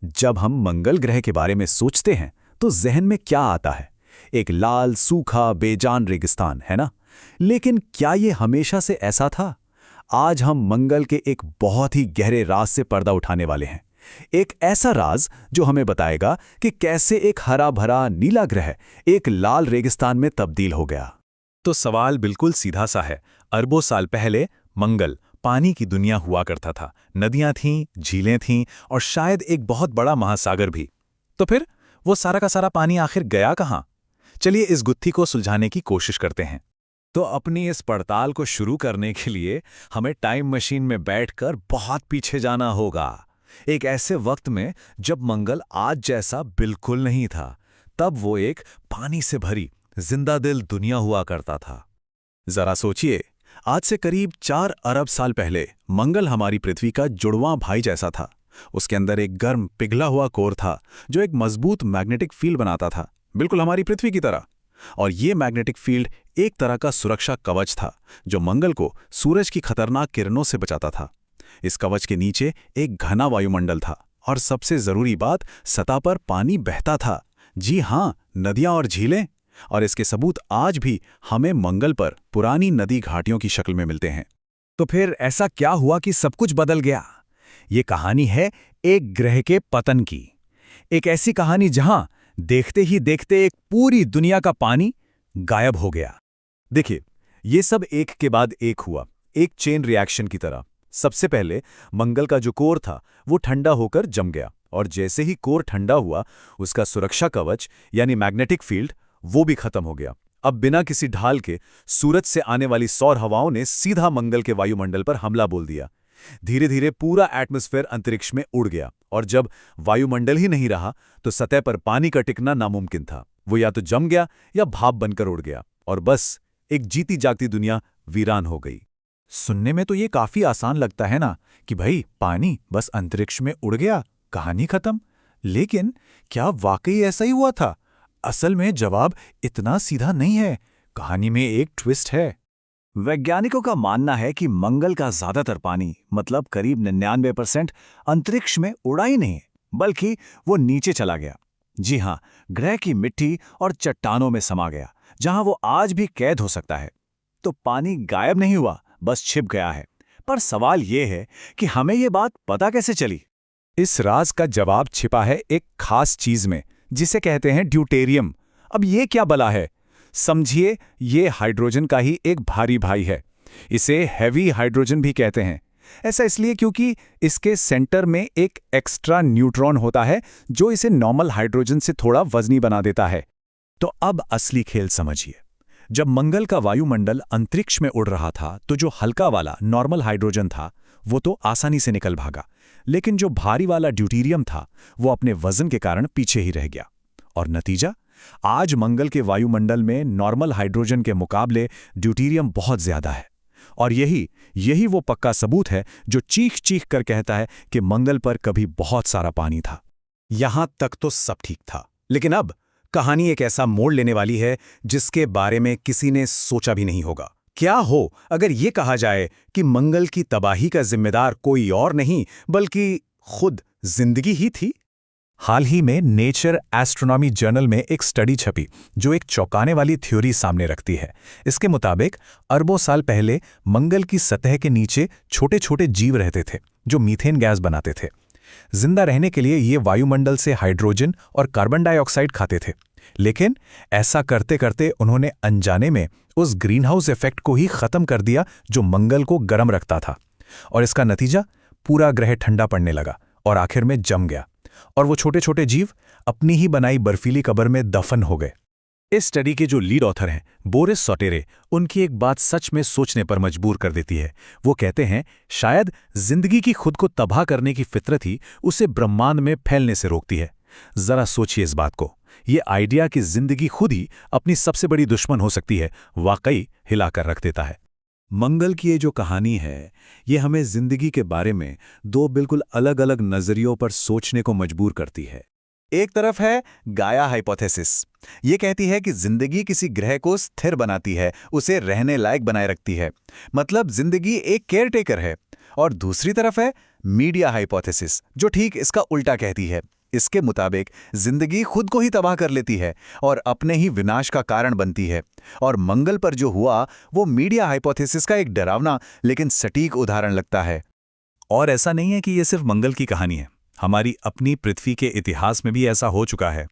जब हम मंगल ग्रह के बारे में सोचते हैं तो जहन में क्या आता है? एक लाल सूखा बेजान रेगिस्तान, है ना? लेकिन क्या ये हमेशा से ऐसा था? आज हम मंगल के एक बहुत ही गहरे राज से पर्दा उठाने वाले हैं। एक ऐसा राज जो हमें बताएगा कि कैसे एक हरा भरा नीला ग्रह एक लाल रेगिस्तान में तब्दील हो गया। तो सवाल बिल्कुल सीधा सा है। अरबों साल पहले मंगल पानी की दुनिया हुआ करता था। नदियां थीं, झीलें थीं और शायद एक बहुत बड़ा महासागर भी। तो फिर वो सारा का सारा पानी आखिर गया कहाँ? चलिए इस गुत्थी को सुलझाने की कोशिश करते हैं। तो अपनी इस पड़ताल को शुरू करने के लिए हमें टाइम मशीन में बैठकर बहुत पीछे जाना होगा। एक ऐसे वक्त में जब मंगल आज जैसा बिल्कुल नहीं था। तब वो एक पानी से भरी जिंदा दिल दुनिया हुआ करता था। जरा सोचिए, आज से करीब 4 अरब साल पहले मंगल हमारी पृथ्वी का जुड़वां भाई जैसा था। उसके अंदर एक गर्म पिघला हुआ कोर था जो एक मजबूत मैग्नेटिक फील्ड बनाता था, बिल्कुल हमारी पृथ्वी की तरह। और ये मैग्नेटिक फील्ड एक तरह का सुरक्षा कवच था जो मंगल को सूरज की खतरनाक किरणों से बचाता था। इस कवच के नीचे एक घना वायुमंडल था और सबसे जरूरी बात, सतह पर पानी बहता था। जी हां, नदियां और झीलें। और इसके सबूत आज भी हमें मंगल पर पुरानी नदी घाटियों की शक्ल में मिलते हैं। तो फिर ऐसा क्या हुआ कि सब कुछ बदल गया? ये कहानी है एक ग्रह के पतन की। एक ऐसी कहानी जहां देखते ही देखते एक पूरी दुनिया का पानी गायब हो गया। देखिए, ये सब एक के बाद एक हुआ, एक चेन रिएक्शन की तरह। सबसे पहले मंगल का जो कोर था वो ठंडा होकर जम गया, और जैसे ही कोर ठंडा हुआ उसका सुरक्षा कवच यानी मैग्नेटिक फील्ड वो भी खत्म हो गया। अब बिना किसी ढाल के सूरज से आने वाली सौर हवाओं ने सीधा मंगल के वायुमंडल पर हमला बोल दिया। धीरे धीरे पूरा एटमॉस्फेयर अंतरिक्ष में उड़ गया, और जब वायुमंडल ही नहीं रहा तो सतह पर पानी का टिकना नामुमकिन था। वो या तो जम गया या भाप बनकर उड़ गया, और बस एक जीती जागती दुनिया वीरान हो गई। सुनने में तो ये काफी आसान लगता है ना कि भाई पानी बस अंतरिक्ष में उड़ गया, कहानी खत्म। लेकिन क्या वाकई ऐसा ही हुआ था? असल में जवाब इतना सीधा नहीं है। कहानी में एक ट्विस्ट है। वैज्ञानिकों का मानना है कि मंगल का ज्यादातर पानी, मतलब करीब 99%, अंतरिक्ष में उड़ा ही नहीं, बल्कि वो नीचे चला गया। जी हां, ग्रह की मिट्टी और चट्टानों में समा गया, जहां वो आज भी कैद हो सकता है। तो पानी गायब नहीं हुआ, बस छिप गया है। पर सवाल ये है कि हमें ये बात पता कैसे चली? इस राज का जवाब छिपा है एक खास चीज में, जिसे कहते हैं ड्यूटेरियम। अब ये क्या बला है? समझिए, ये हाइड्रोजन का ही एक भारी भाई है। इसे हैवी हाइड्रोजन भी कहते हैं। ऐसा इसलिए क्योंकि इसके सेंटर में एक एक्स्ट्रा न्यूट्रॉन होता है जो इसे नॉर्मल हाइड्रोजन से थोड़ा वजनी बना देता है। तो अब असली खेल समझिए। जब मंगल का वायुमंडल अंतरिक्ष में उड़ रहा था तो जो हल्का वाला नॉर्मल हाइड्रोजन था वो तो आसानी से निकल भागा, लेकिन जो भारी वाला ड्यूटेरियम था वो अपने वजन के कारण पीछे ही रह गया। और नतीजा, आज मंगल के वायुमंडल में नॉर्मल हाइड्रोजन के मुकाबले ड्यूटेरियम बहुत ज्यादा है। और यही वो पक्का सबूत है जो चीख चीख कर कहता है कि मंगल पर कभी बहुत सारा पानी था। यहां तक तो सब ठीक था, लेकिन अब कहानी एक ऐसा मोड़ लेने वाली है जिसके बारे में किसी ने सोचा भी नहीं होगा। क्या हो अगर ये कहा जाए कि मंगल की तबाही का जिम्मेदार कोई और नहीं बल्कि खुद जिंदगी ही थी? हाल ही में नेचर एस्ट्रोनॉमी जर्नल में एक स्टडी छपी जो एक चौंकाने वाली थ्योरी सामने रखती है। इसके मुताबिक अरबों साल पहले मंगल की सतह के नीचे छोटे छोटे जीव रहते थे जो मीथेन गैस बनाते थे। जिंदा रहने के लिए ये वायुमंडल से हाइड्रोजन और कार्बन डाइऑक्साइड खाते थे। लेकिन ऐसा करते करते उन्होंने अनजाने में उस ग्रीनहाउस इफेक्ट को ही खत्म कर दिया जो मंगल को गर्म रखता था। और इसका नतीजा, पूरा ग्रह ठंडा पड़ने लगा और आखिर में जम गया, और वो छोटे छोटे जीव अपनी ही बनाई बर्फीली कब्र में दफन हो गए। इस स्टडी के जो लीड ऑथर हैं, बोरिस सॉटेरे, उनकी एक बात सच में सोचने पर मजबूर कर देती है। वो कहते हैं, शायद जिंदगी की खुद को तबाह करने की फितरत ही उसे ब्रह्मांड में फैलने से रोकती है। जरा सोचिए इस बात को। ये आइडिया कि जिंदगी खुद ही अपनी सबसे बड़ी दुश्मन हो सकती है, वाकई हिलाकर रख देता है। मंगल की ये जो कहानी है, ये हमें जिंदगी के बारे में दो बिल्कुल अलग अलग नजरियों पर सोचने को मजबूर करती है। एक तरफ है गाया हाइपोथेसिस। ये कहती है कि जिंदगी किसी ग्रह को स्थिर बनाती है, उसे रहने लायक बनाए रखती है, मतलब जिंदगी एक केयरटेकर है। और दूसरी तरफ है मीडिया हाइपोथेसिस, जो ठीक इसका उल्टा कहती है। इसके मुताबिक जिंदगी खुद को ही तबाह कर लेती है और अपने ही विनाश का कारण बनती है। और मंगल पर जो हुआ वो मीडिया हाइपोथेसिस का एक डरावना लेकिन सटीक उदाहरण लगता है। और ऐसा नहीं है कि ये सिर्फ मंगल की कहानी है, हमारी अपनी पृथ्वी के इतिहास में भी ऐसा हो चुका है।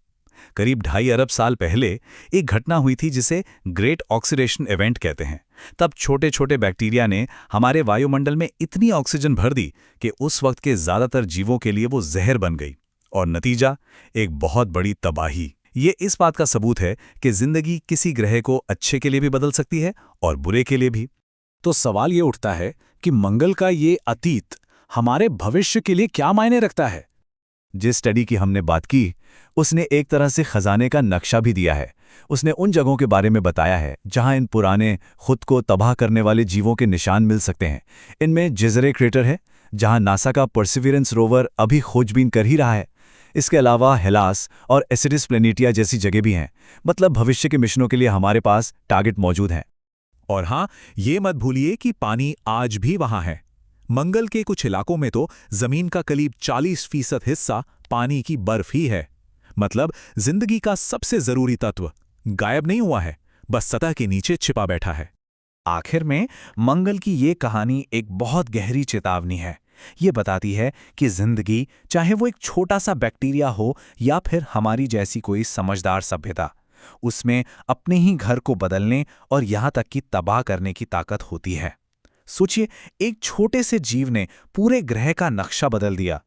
करीब 2.5 अरब साल पहले एक घटना हुई थी जिसे ग्रेट ऑक्सीडेशन इवेंट कहते हैं। तब छोटे छोटे बैक्टीरिया ने हमारे वायुमंडल में इतनी ऑक्सीजन भर दी कि उस वक्त के ज़्यादातर जीवों के लिए वो जहर बन गई, और नतीजा एक बहुत बड़ी तबाही। ये इस बात का सबूत है कि जिंदगी किसी ग्रह को अच्छे के लिए भी बदल सकती है और बुरे के लिए भी। तो सवाल ये उठता है कि मंगल का ये अतीत हमारे भविष्य के लिए क्या मायने रखता है? जिस स्टडी की हमने बात की उसने एक तरह से खजाने का नक्शा भी दिया है। उसने उन जगहों के बारे में बताया है जहां इन पुराने खुद को तबाह करने वाले जीवों के निशान मिल सकते हैं। इनमें जिजरे क्रेटर है जहां नासा का परसिवियरेंस रोवर अभी खोजबीन कर ही रहा है। इसके अलावा हेलास और एसिडिस प्लेनेटिया जैसी जगह भी हैं। मतलब भविष्य के मिशनों के लिए हमारे पास टारगेट मौजूद हैं। और हाँ, ये मत भूलिए कि पानी आज भी वहां है। मंगल के कुछ इलाकों में तो जमीन का करीब 40% हिस्सा पानी की बर्फ ही है। मतलब जिंदगी का सबसे जरूरी तत्व गायब नहीं हुआ है, बस सतह के नीचे छिपा बैठा है। आखिर में मंगल की ये कहानी एक बहुत गहरी चेतावनी है। ये बताती है कि जिंदगी, चाहे वो एक छोटा सा बैक्टीरिया हो या फिर हमारी जैसी कोई समझदार सभ्यता, उसमें अपने ही घर को बदलने और यहां तक कि तबाह करने की ताकत होती है। सोचिए, एक छोटे से जीव ने पूरे ग्रह का नक्शा बदल दिया।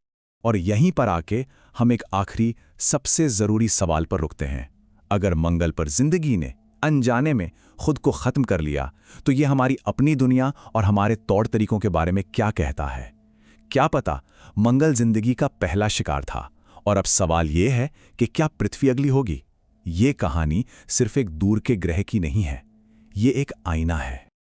और यहीं पर आके हम एक आखिरी सबसे जरूरी सवाल पर रुकते हैं। अगर मंगल पर जिंदगी ने अनजाने में खुद को खत्म कर लिया, तो ये हमारी अपनी दुनिया और हमारे तौर तरीकों के बारे में क्या कहता है? क्या पता मंगल जिंदगी का पहला शिकार था, और अब सवाल ये है कि क्या पृथ्वी अगली होगी? ये कहानी सिर्फ एक दूर के ग्रह की नहीं है, ये एक आईना है।